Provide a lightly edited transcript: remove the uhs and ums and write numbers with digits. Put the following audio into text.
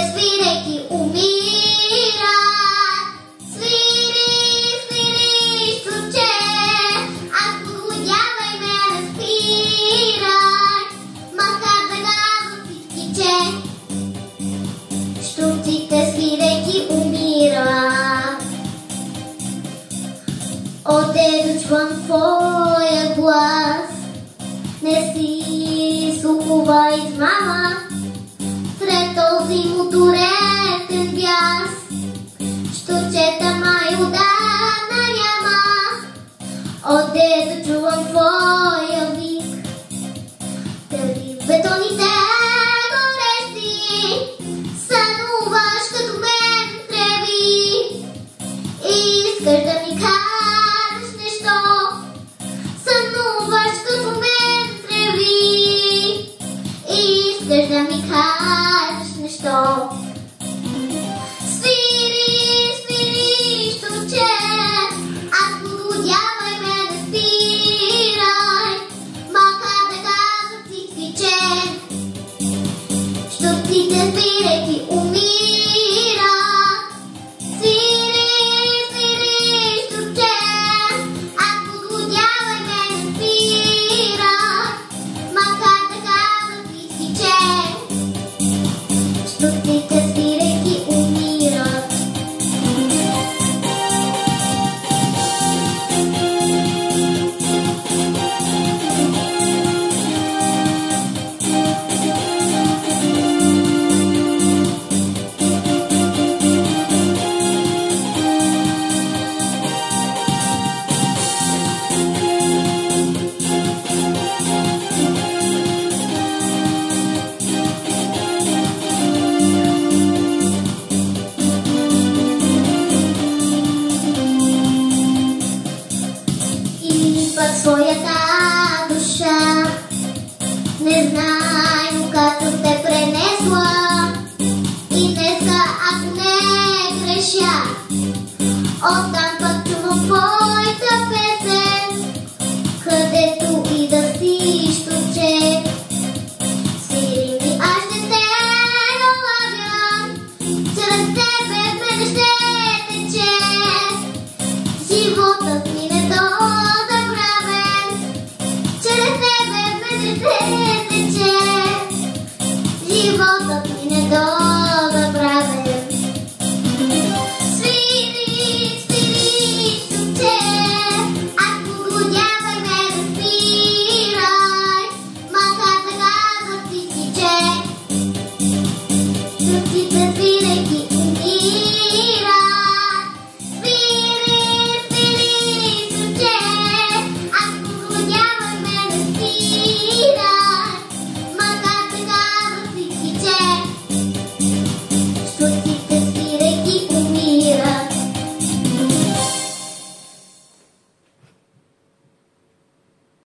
свирейки умират. Свири, свири, чуче, аз подводявай ме, не спирай, макар да казват всички, че щурците свирейки умират. Отдето чувам твоя глас, не си слухова измама, сред този моторетен бяс, щурчета май отдавна няма. Отдето чувам твоя вик, търви бетоните горещи, сънуваш като мен треби, искаш да ми кажеш нещо, сънуваш като мен треби, искаш да ми кажеш нещо. Свири, свири, щурче, аз подводявай ме, не спирай, макар да казват всички, че щурците свирейки умират. Свири, свири, щурче, аз подводявай ме, не спирай, макар да казват всички, че щурците свирейки умират. И пък своята душа не знай, но като теб